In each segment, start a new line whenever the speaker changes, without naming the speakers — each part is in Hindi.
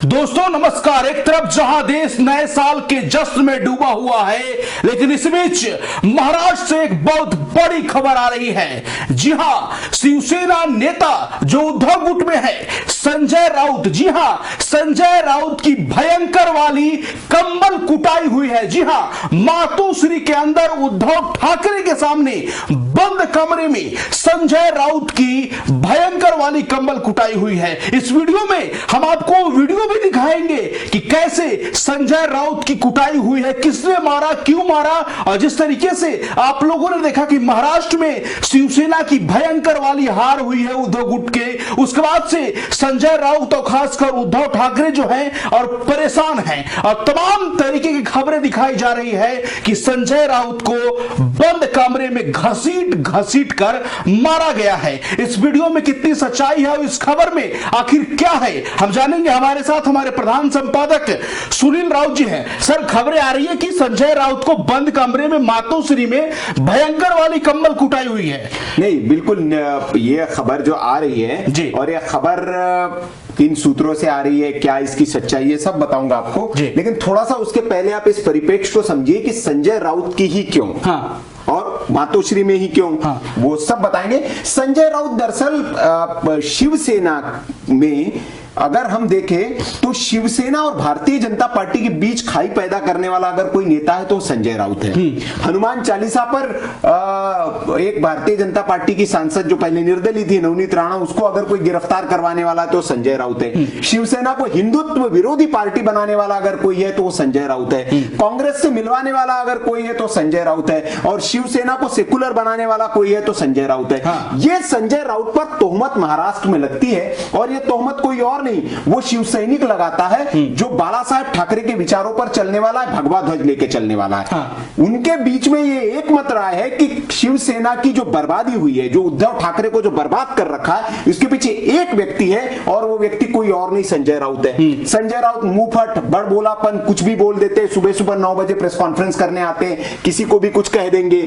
दोस्तों नमस्कार। एक तरफ जहां देश नए साल के जश्न में डूबा हुआ है, लेकिन इस बीच महाराष्ट्र से एक बहुत बड़ी खबर आ रही है। जी हां, शिवसेना नेता जो उद्धव गुट में है, संजय राउत, जी हां, संजय राउत की भयंकर वाली कंबल कुटाई हुई है। जी हां, मातोश्री के अंदर उद्धव ठाकरे के सामने बंद कमरे में संजय राउत की भयंकर वाली कंबल कुटाई हुई है। इस वीडियो में हम आपको वीडियो भी दिखाएंगे कि कैसे संजय राउत की कुटाई हुई है, किसने मारा, क्यों मारा, और जिस तरीके से आप लोगों ने देखा कि महाराष्ट्र में शिवसेना की भयंकर वाली हार हुई है उद्धव गुट के, उसके बाद से संजय राउत और खासकर उद्धव ठाकरे जो हैं और परेशान हैं, और तमाम तरीके की खबरें दिखाई जा रही है कि संजय राउत को बंद कमरे में घसीट कर मारा गया है। इस वीडियो में कितनी सच्चाई है और इस खबर में आखिर क्या है, हम जानेंगे। हमारे साथ हमारे प्रधान संपादक सुनील राउत जी हैं। सर, खबरें आ रही है कि संजय राउत को बंद कमरे में मातोश्री में भयंकर वाली कंबल कुटाई हुई है।
नहीं, बिल्कुल ये खबर जो आ रही है जी, और ये खबर किन सूत्रों से आ रही है, क्या इसकी सच्चाई है, सब बताऊंगा आपको। लेकिन थोड़ा सा उसके पहले आप इस परिप्रेक्ष्य को समझिए कि संजय राउत की ही क्यों और मातोश्री में ही क्यों, वो सब बताएंगे। संजय राउत दरअसल शिवसेना में अगर हम देखें तो शिवसेना और भारतीय जनता पार्टी के बीच खाई पैदा करने वाला अगर कोई नेता है तो संजय राउत है। हनुमान चालीसा पर एक भारतीय जनता पार्टी की सांसद जो पहले निर्दलीय थी, नवनीत राणा, उसको अगर कोई गिरफ्तार करवाने वाला है तो संजय राउत है। शिवसेना को हिंदुत्व विरोधी पार्टी बनाने वाला अगर कोई है तो वो संजय राउत है। कांग्रेस से मिलवाने वाला अगर कोई है तो संजय राउत है, और शिवसेना को सेकुलर बनाने वाला कोई है तो संजय राउत है। ये संजय राउत पर तोहमत महाराष्ट्र में लगती है, और ये तोहमत कोई और नहीं, वो शिव सैनिक लगाता है जो बाला साहेब ठाकरे के विचारों पर चलने वाला है, भगवा ध्वज लेके चलने वाला है। उनके बीच में ये एक मत राय है कि शिवसेना की जो बर्बादी हुई है, जो उद्धव ठाकरे को जो बर्बाद कर रखा है, इसके पीछे एक व्यक्ति है और वो व्यक्ति कोई और नहीं, संजय राउत है। संजय राउत मुंहफट, बड़बोलापन, कुछ भी बोल देते, सुबह सुबह 9 बजे प्रेस कॉन्फ्रेंस करने आते, किसी को भी कुछ कह देंगे।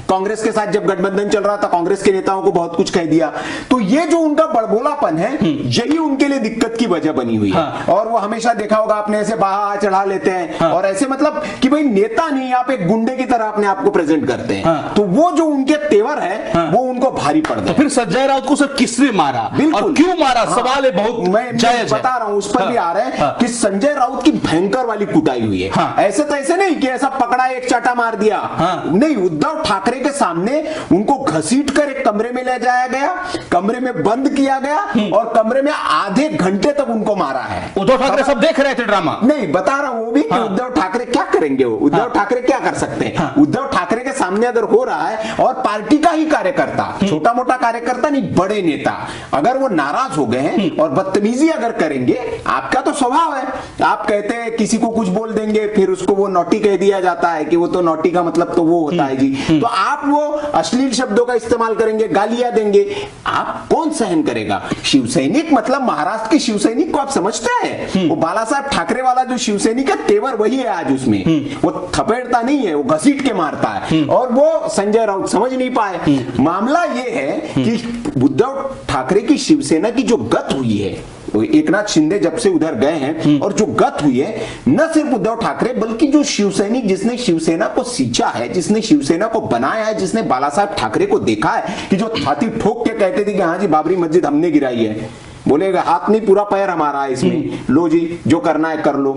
कांग्रेस के साथ जब गठबंधन चल रहा था, कांग्रेस के नेताओं को बहुत कुछ कह दिया। तो ये जो उनका बड़बोलापन है, यही उनके लिए दिक्कत की वजह बनी हुई है। और वो हमेशा देखा होगा आपने, ऐसे बाहा चढ़ा लेते हैं और ऐसे मतलब कि भाई नेता नहीं, आप एक गुंडे की तरह अपने आप को प्रेजेंट करते हैं। तो वो जो उनके तेवर है वो उनको भारी पड़ गए।
फिर संजय राउत को सर किसने मारा और क्यों मारा, सवाल है बहुत।
मैं बता रहा हूं, उस पर भी आ रहा है कि संजय राउत की भयंकर वाली कुटाई हुई है। ऐसे तो ऐसे नहीं कि ऐसा पकड़ा एक चाटा मार दिया, नहीं, उद्धव ठाकरे के सामने उनको घसीट कर एक कमरे में ले जाया गया, कमरे में बंद किया गया और कमरे में आधे घंटे तक उनको मारा है।
उद्धव ठाकरे सब देख रहे थे ड्रामा।
नहीं, बता रहा हूं वो भी कि उद्धव ठाकरे क्या करेंगे, वो उद्धव ठाकरे क्या कर सकते हैं। उद्धव ठाकरे के सामने अगर हो रहा है और पार्टी का ही कार्यकर्ता, छोटा मोटा कार्यकर्ता नहीं, बड़े नेता अगर वो नाराज हो गए हैं और बदतमीजी अगर करेंगे, आपका तो स्वभाव है, आप कहते हैं किसी को कुछ बोल देंगे, फिर उसको वो नॉटी कह दिया जाता है कि वो तो नॉटी का मतलब तो वो होता है जी। तो आप वो अश्लील शब्दों का इस्तेमाल करेंगे, गालियां देंगे, आप कौन सहन करेगा। शिवसैनिक मतलब महाराष्ट्र के शिवसैनिक को आप समझते हैं, वो बाला साहेब ठाकरे वाला जो शिवसैनिक का तेवर वही है आज उसमें। वो थपेड़ता नहीं है, वो घसीट के मारता है, और वो संजय राउत समझ नहीं पाए। मामला ये है कि उद्धव ठाकरे की शिवसेना की जो गत हुई है, एकनाथ शिंदे जब से उधर गए हैं, और जो गत हुई है, न सिर्फ उद्धव ठाकरे बल्कि जो शिवसैनिक जिसने शिवसेना को सींचा है, जिसने शिवसेना को बनाया है, जिसने बाला साहेब ठाकरे को देखा है कि जो छाती ठोक के कहते थे कि हाँ जी बाबरी मस्जिद हमने गिराई है, बोलेगा हाथ नहीं पूरा पैर हमारा है इसमें, लो जी जो करना है कर लो।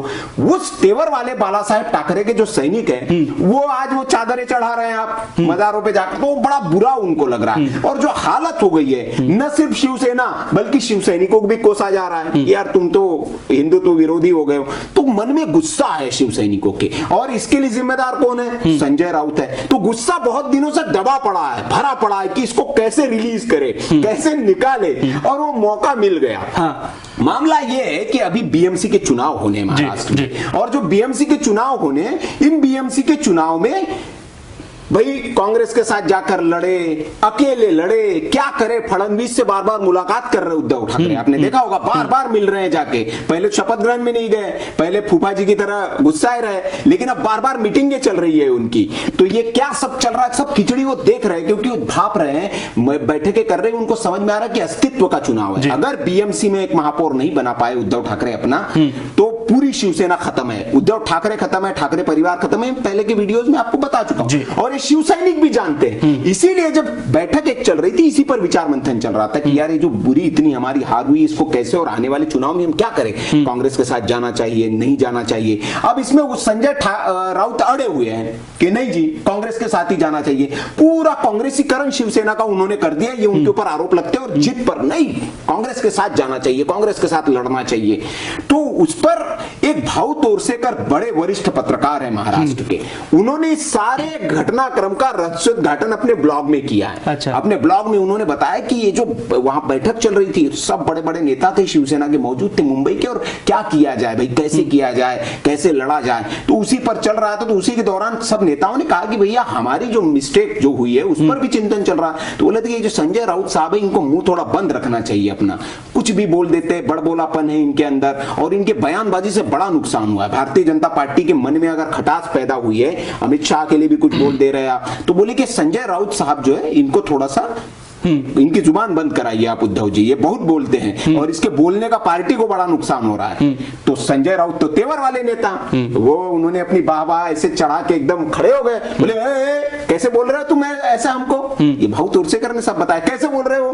उस तेवर वाले बाला साहेब ठाकरे के जो सैनिक हैं, वो आज वो चादरें चढ़ा रहे हैं आप मजारों पे जाकर, तो बड़ा बुरा उनको लग रहा है। और जो हालत हो गई है, न सिर्फ शिवसेना बल्कि शिव सैनिकों को भी कोसा जा रहा है, यार तुम तो हिंदुत्व विरोधी हो गए हो। तो मन में गुस्सा है शिव सैनिकों के, और इसके लिए जिम्मेदार कौन है, संजय राउत है। तो गुस्सा बहुत दिनों से दबा पड़ा है, भरा पड़ा है कि इसको कैसे रिलीज करे, कैसे निकाले, और वो मौका मिल गया। मामला यह है कि अभी बीएमसी के चुनाव होने महाराष्ट्र में, और जो बीएमसी के चुनाव होने, इन बीएमसी के चुनाव में भाई कांग्रेस के साथ जाकर लड़े, अकेले लड़े, क्या करे, फडणवीस से बार बार मुलाकात कर रहे उद्धव ठाकरे, आपने देखा होगा, बार बार मिल रहे हैं जाके, पहले शपथ ग्रहण में नहीं गए, पहले फूफा जी की तरह गुस्साए रहे, लेकिन अब बार बार मीटिंगें चल रही है उनकी। तो ये क्या सब चल रहा है, सब खिचड़ी वो देख रहे हैं, क्योंकि वो भाप रहे हैं, बैठकें कर रहे हैं, उनको समझ में आ रहा है कि अस्तित्व का चुनाव है। अगर बीएमसी में एक महापौर नहीं बना पाए उद्धव ठाकरे अपना, तो पूरी शिवसेना खत्म है, उद्धव ठाकरे खत्म है, ठाकरे परिवार खत्म है। पहले के वीडियोस में आपको बता चुका हूं, और ये शिवसैनिक भी जानते हैं। इसीलिए जब बैठक एक चल रही थी, इसी पर विचार मंथन चल रहा था कि यार ये जो बुरी इतनी हमारी हार हुई, इसको कैसे, और आने वाले चुनाव में हम क्या करें, कांग्रेस के साथ जाना चाहिए, नहीं जाना चाहिए। अब इसमें वो संजय राउत अड़े हुए हैं कि नहीं जी, कांग्रेस के साथ ही जाना चाहिए। पूरा कांग्रेसीकरण शिवसेना का उन्होंने कर दिया, ये उनके ऊपर आरोप लगते हैं, और जिद पर नहीं, कांग्रेस के साथ जाना चाहिए, कांग्रेस के साथ लड़ना चाहिए। तो उस पर एक भाऊ तोरसेकर बड़े वरिष्ठ पत्रकार हैं महाराष्ट्र के, उन्होंने सारे घटनाक्रम का रहस्योद्घाटन अपने ब्लॉग में किया है।
अच्छा।
अपने ब्लॉग में उन्होंने बताया कि ये जो वहां बैठक चल रही थी, सब बड़े बड़े नेता थे शिवसेना के मौजूद थे मुंबई के, और क्या किया जाए भाई, कैसे किया जाए, कैसे लड़ा जाए, तो उसी पर चल रहा था। तो उसी के दौरान सब नेताओं ने कहा कि भैया हमारी जो मिस्टेक जो हुई है उस पर भी चिंतन चल रहा है। तो बोले थे ये जो संजय राउत साहब है, इनको मुंह थोड़ा बंद रखना चाहिए अपना, कुछ भी बोल देते, बड़बोलापन है इनके अंदर, और इनके बयानबाजी से बड़ा नुकसान हुआ है। भारतीय जनता पार्टी के मन में अगर खटास पैदा हुई है, अमित शाह के लिए भी कुछ बोल दे रहे हैं आप, तो बोले कि संजय राउत साहब जो है, इनको थोड़ा सा इनकी जुबान बंद कराइए आप उद्धव जी, ये बहुत बोलते हैं, और इसके बोलने का पार्टी को बड़ा नुकसान हो रहा है। तो संजय राउत तो तेवर वाले नेता, वो उन्होंने अपनी वाह ऐसे चढ़ा के एकदम खड़े हो गए, बोले कैसे बोल रहे हो तुम ऐसा हमको, ये भाऊ तोरसेकर ने सब बताया कैसे बोल रहे हो।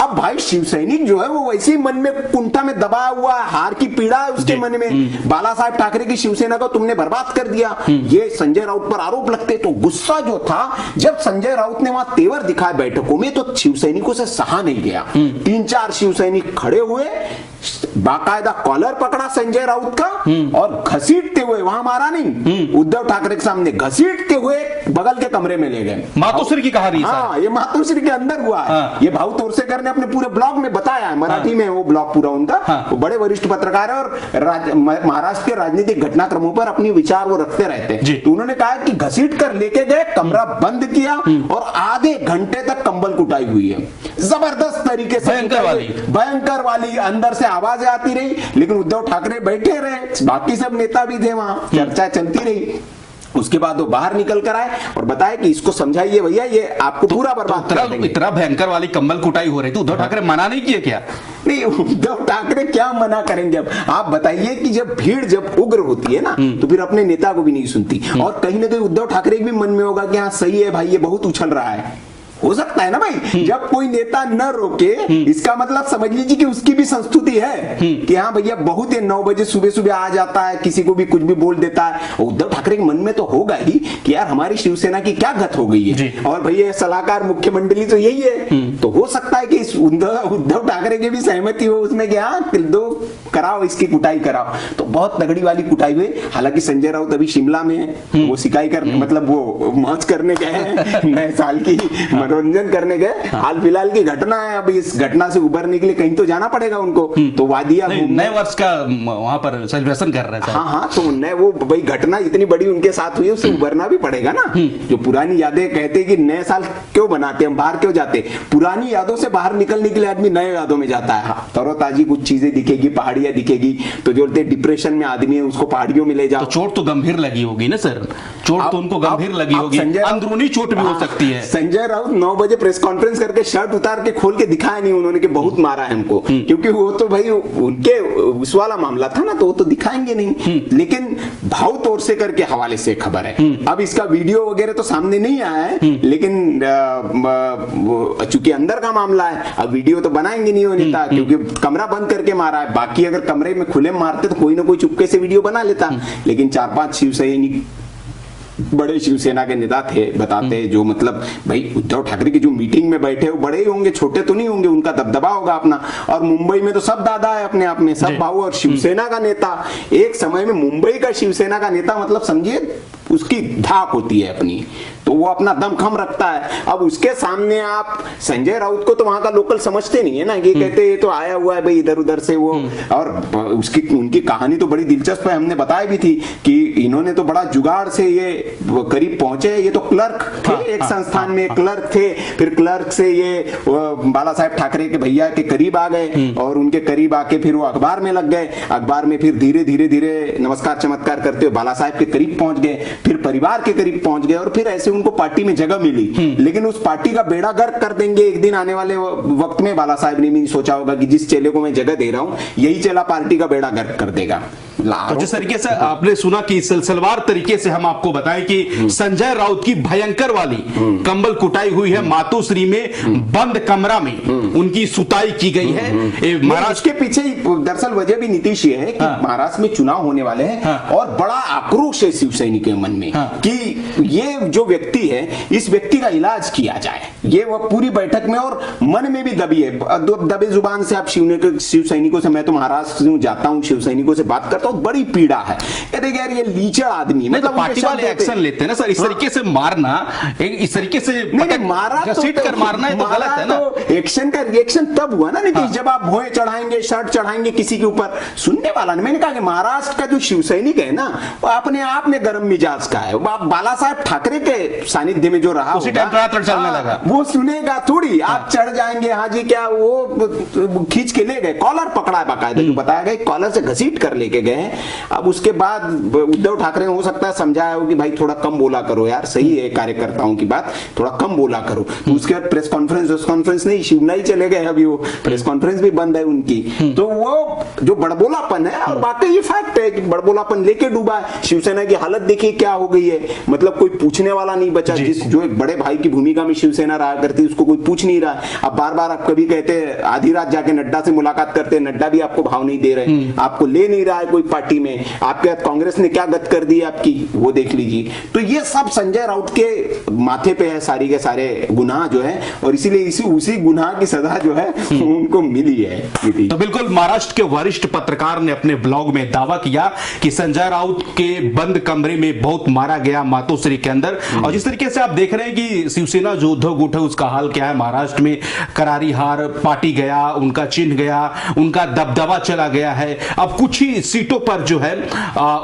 अब भाई शिवसैनिक जो है वो वैसे ही मन में कुंठा में दबा हुआ, हार की पीड़ा है उसके मन में, बाला साहब ठाकरे की शिवसेना को तुमने बर्बाद कर दिया, ये संजय राउत पर आरोप लगते। तो गुस्सा जो था, जब संजय राउत ने वहां तेवर दिखाए बैठकों में, तो शिवसैनिकों से सहा नहीं गया। 3-4 शिवसैनिक खड़े हुए, बाकायदा कॉलर पकड़ा संजय राउत का, और घसीटते हुए, वहां मारा नहीं, उद्धव ठाकरे के सामने घसीटते हुए बगल के कमरे में ले गए।
मातोश्री की कहानी,
हाँ, ये मातोश्री के अंदर हुआ है। हाँ। ये भाऊ तोरसेकर ने अपने पूरे ब्लॉग में बताया है, मराठी में वो ब्लॉग पूरा उनका। हाँ। वो बड़े वरिष्ठ पत्रकार है, और महाराष्ट्र के राजनीतिक घटनाक्रमों पर अपनी विचार वो रखते रहते हैं। तो उन्होंने कहा कि घसीट कर लेके गए, कमरा बंद किया, और आधे घंटे तक कंबल कुटाई हुई है, जबरदस्त तरीके से, भयंकर वाली, अंदर से आवाजें आती रही, लेकिन उद्धव ठाकरे बैठे रहे, बाकी सब नेता भी थे वहां, चर्चा चलती रही। उसके बाद वो बाहर निकल कर आए और बताया कि इसको समझाइए भैया, ये आपको पूरा बर्बाद कर देंगे।
इतना भयंकर वाली कंबल कुटाई हो रही थी, उद्धव ठाकरे मना नहीं किए क्या?
नहीं, उद्धव ठाकरे क्या मना करेंगे। अब आप बताइए कि जब भीड़ जब उग्र होती है ना, तो फिर अपने नेता को भी नहीं सुनती, और कहीं ना कहीं उद्धव ठाकरे के भी मन में होगा कि हाँ सही है भाई, ये बहुत उछल रहा है। हो सकता है ना भाई, जब कोई नेता न रोके, इसका मतलब समझ लीजिए कि उसकी भी संस्तुति है कि हाँ भैया बहुत ही 9 बजे सुबह सुबह आ जाता है, किसी को भी कुछ भी बोल देता है। उद्धव ठाकरे के मन में तो होगा ही कि यार हमारी शिवसेना की क्या गत हो गई है, और भैया सलाहकार मुख्य मंडली तो यही है। तो हो सकता है कि इस उद्धव ठाकरे की भी सहमति हो उसमें कि हाँ दो कराओ, इसकी कुटाई कराओ। तो बहुत तगड़ी वाली कुटाई हुई। हालांकि संजय राउत अभी शिमला में है, वो सिकाई करने, मतलब वो मौज करने गए हैं, नए साल की मनोरंजन करने गए। हाल फिलहाल की घटना है, अब इस घटना से उबरने के लिए कहीं तो जाना पड़ेगा उनको। तो वादिया
नए वर्ष का वहां पर सेलिब्रेशन कर रहे थे।
हाँ, तो नए वो भाई घटना इतनी बड़ी उनके साथ हुई है, उससे उबरना भी पड़ेगा ना। जो पुरानी यादें, कहते कि नए साल क्यों बनाते हैं, बाहर क्यों जाते, पुरानी यादों से बाहर निकलने के लिए आदमी नए यादों में जाता है। तरोताजी कुछ चीजें दिखेगी, पहाड़ियां दिखेगी, तो जो डिप्रेशन में आदमी है उसको पहाड़ियों में ले जाओ।
तो चोट तो गंभीर लगी होगी ना सर, चोट तो उनको गंभीर लगी होगी, अंदरूनी चोट भी हो सकती है।
संजय राउत 9 बजे प्रेस कॉन्फ्रेंस करके शर्ट उतार के खोल के दिखाया नहीं उन्होंने कि बहुत मारा है हमको, क्योंकि वो तो भाई उनके उस वाला मामला था ना, तो वो तो दिखाएंगे नहीं। लेकिन भाऊ तोरसेकर के हवाले से खबर है। अब इसका वीडियो वगैरह तो सामने नहीं आया है, लेकिन चूंकि अंदर का मामला है, अब वीडियो तो बनाएंगे नहीं वो नेता, क्योंकि कमरा बंद करके मारा है। बाकी अगर कमरे में खुले मारते तो कोई ना कोई चुपके से वीडियो बना लेता, लेकिन 4-5 शिवसैनिक बड़े शिवसेना के नेता थे, बताते हैं जो, मतलब भाई उद्धव ठाकरे की जो मीटिंग में बैठे वो बड़े ही होंगे, छोटे तो नहीं होंगे, उनका दबदबा होगा अपना। और मुंबई में तो सब दादा है अपने आप में, सब भाऊ। और शिवसेना का नेता, एक समय में मुंबई का शिवसेना का नेता, मतलब समझिए उसकी धाक होती है अपनी, तो वो अपना दमखम रखता है। अब उसके सामने आप संजय राउत को तो वहां का लोकल समझते नहीं है ना, कि कहते ये तो आया हुआ है भाई इधर उधर से वो, और उसकी उनकी कहानी तो बड़ी दिलचस्प है, हमने बताया भी थी कि इन्होंने तो बड़ा जुगाड़ से ये करीब पहुंचे। ये तो क्लर्क थे, एक संस्थान में क्लर्क थे, फिर क्लर्क से ये बाला साहेब ठाकरे के भैया के करीब आ गए, और उनके करीब आके फिर वो अखबार में लग गए, अखबार में फिर धीरे धीरे धीरे नमस्कार चमत्कार करते हुए बाला साहेब के करीब पहुंच गए, फिर परिवार के करीब पहुंच गए, और फिर ऐसे उनको पार्टी में जगह मिली। लेकिन उस पार्टी का बेड़ा गर्क कर देंगे एक दिन आने वाले वक्त में। बाला साहेब ने भी सोचा होगा कि जिस चेले को मैं जगह दे रहा हूं यही चेला पार्टी का बेड़ा गर्क कर देगा।
तो जिस तरीके से आपने सुना कि सिलसिलेवार तरीके से हम आपको बताएं कि संजय राउत की भयंकर वाली कंबल कुटाई हुई है, मातोश्री में बंद कमरा में उनकी सुताई की गई है।
महाराष्ट्र के पीछे दरअसल वजह भी नीतीश ये है कि महाराष्ट्र में चुनाव होने वाले हैं, और बड़ा आक्रोश है शिव सैनिकों के मन में कि ये जो व्यक्ति है इस व्यक्ति का इलाज किया जाए। ये वो पूरी बैठक में और मन में भी दबी है, दबे जुबान से आप शिव सैनिकों से, मैं तो महाराष्ट्र से जाता हूं, शिव सैनिकों से बात करता हूं, बड़ी पीड़ा है। अरे यार ये लीचड़ आदमी,
मतलब पार्टी वाले एक्शन लेते हैं ना सर, इस तरीके से मारना, इस तरीके से
नहीं मारा तो
सीट कर मारना है तो गलत है ना।
तो एक्शन का रिएक्शन तब हुआ ना नीतीश, जब आप भोए चढ़ाएंगे, शर्ट चढ़ाएंगे किसी के ऊपर, सुनने वाला नहीं। मैंने कहा कि महाराष्ट्र का जो शिव सैनिक है ना वो अपने आप में गर्म मिजाज का है। बाला साहेब ठाकरे के सानिध्य में जो रहा
चलने लगा
वो सुनेगा थोड़ी, आप चढ़ जाएंगे हाँ जी क्या, वो खींच के ले गए, कॉलर पकड़ा है बाकायदा, जो बताया गया कॉलर से घसीट कर लेके गए। अब उसके बाद उद्धव ठाकरे हो सकता है समझाया हो कि भाई थोड़ा कम बोला करो यार, सही है कार्यकर्ताओं की बात, थोड़ा कम बोला करो। तो उसके बाद प्रेस कॉन्फ्रेंस नहीं, शिवना ही चले गए, अभी वो प्रेस कॉन्फ्रेंस भी बंद है उनकी। तो वो जो बड़बोलापन है, और बाकी ये फैक्ट है कि बड़बोलापन लेके डूबा है। शिवसेना की हालत देखिए क्या हो गई है, मतलब कोई पूछने वाला नहीं बचा। जिस जो एक बड़े भाई की भूमिका में शिवसेना रहा करती उसको कोई पूछ नहीं रहा। अब बार बार आप कभी कहते आधी रात जाके नड्डा से मुलाकात करते, नड्डा भी आपको भाव नहीं दे रहे, आपको ले नहीं रहा है कोई पार्टी में, आपके कांग्रेस ने क्या गत कर दी आपकी वो देख लीजिए। तो ये सब संजय राउत के माथे पे है सारी के सारे गुनाह जो है, और इसीलिए उसी गुनाह की सजा जो है उनको मिली है।
तो बिल्कुल महाराष्ट्र के वरिष्ठ पत्रकार ने अपने ब्लॉग में दावा किया कि संजय राउत के बंद कमरे में बहुत मारा गया मातोश्री के अंदर। और जिस तरीके से आप देख रहे हैं कि शिवसेना जो उद्धव गुट है उसका हाल क्या है, महाराष्ट्र में करारी हार, पार्टी गया, उनका चिन्ह गया, उनका दबदबा चला गया है। अब कुछ ही सीटों पर जो है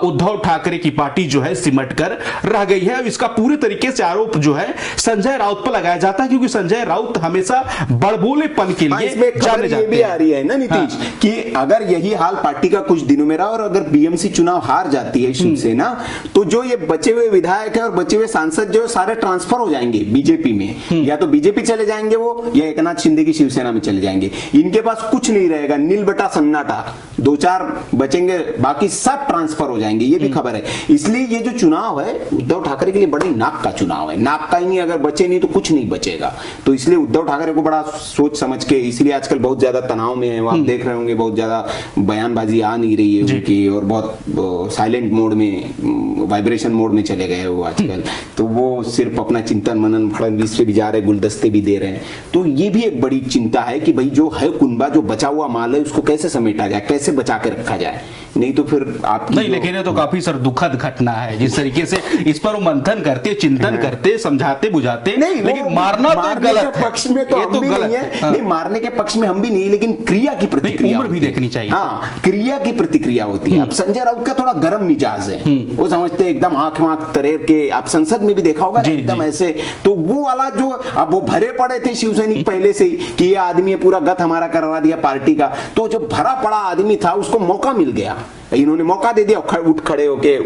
उद्धव ठाकरे की पार्टी जो है सिमट कर रह गई है। इसका पूरी तरीके से आरोप जो है संजय राउत पर लगाया जाता है, क्योंकि संजय राउत हमेशा बड़बोलेपन के लिए जाने जाते हैं।
भी आ रही है ना नीतीश कि अगर यही हाल पार्टी का कुछ दिनों में रहा और अगर बीएमसी चुनाव हार जाती है शिवसेना, तो जो ये बचे हुए विधायक है और बचे हुए सांसद जो सारे ट्रांसफर हो जाएंगे बीजेपी में, या तो बीजेपी चले जाएंगे वो, या एकनाथ शिंदे की शिवसेना में चले जाएंगे। इनके पास कुछ नहीं रहेगा, नील बटा सन्नाटा, 2-4 बचेंगे, बाकी सब ट्रांसफर हो जाएंगे, ये भी खबर है। इसलिए ये जो चुनाव है उद्धव ठाकरे के लिए बड़ी नाक का चुनाव है, नाक का ही नहीं, अगर बचे नहीं तो कुछ नहीं बचेगा। तो इसलिए उद्धव ठाकरे को बड़ा सोच समझ के, इसलिए आजकल बहुत ज्यादा तनाव में है, आप देख रहे होंगे बहुत ज्यादा बयानबाजी आ नहीं रही है उनकी, और बहुत साइलेंट मोड में, वाइब्रेशन मोड में चले गए वो आजकल। तो वो सिर्फ अपना चिंतन मनन, फडणवीस पे भी जा रहे, गुलदस्ते भी दे रहे हैं। तो ये भी एक बड़ी चिंता है कि भाई जो है कुनबा, जो बचा हुआ माल है उसको कैसे समेटा जाए, कैसे बचा के रखा जाए, नहीं तो फिर आप
नहीं। लेकिन ये तो काफी सर दुखद घटना है, जिस तरीके से इस पर वो मंथन करते, चिंतन करते, समझाते बुझाते,
नहीं,
लेकिन मारना तो गलत
पक्ष में तो हम भी नहीं है, नहीं मारने के पक्ष में हम भी नहीं, लेकिन क्रिया की प्रतिक्रिया
भी देखनी चाहिए।
हाँ, क्रिया की प्रतिक्रिया होती है। अब संजय राउत का थोड़ा गर्म मिजाज है, वो समझते हैं एकदम आंख वाँख तरेर के, आप संसद में भी देखा होगा एकदम ऐसे। तो वो वाला जो अब वो भरे पड़े थे शिवसैनिक पहले से ही कि ये आदमी पूरा गत हमारा करवा दिया पार्टी का, तो जो भरा पड़ा आदमी था उसको मौका मिल गया, इन्होंने मौका दे दिया, उठ खड़े होके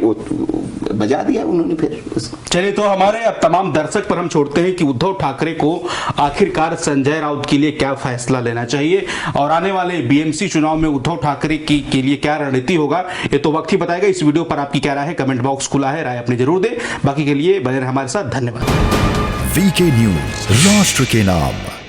बजा दिया उन्होंने फिर।
चलिए, तो हमारे अब तमाम दर्शक पर हम छोड़ते हैं कि उद्धव ठाकरे को आखिरकार संजय राउत के लिए क्या फैसला लेना चाहिए, और आने वाले बीएमसी चुनाव में उद्धव ठाकरे के लिए क्या रणनीति होगा, ये तो वक्त ही बताएगा। इस वीडियो पर आपकी क्या राय है, कमेंट बॉक्स खुला है, राय अपनी जरूर दें। बाकी के लिए बने रहें हमारे साथ, धन्यवाद।
वीके न्यूज, राष्ट्र के नाम।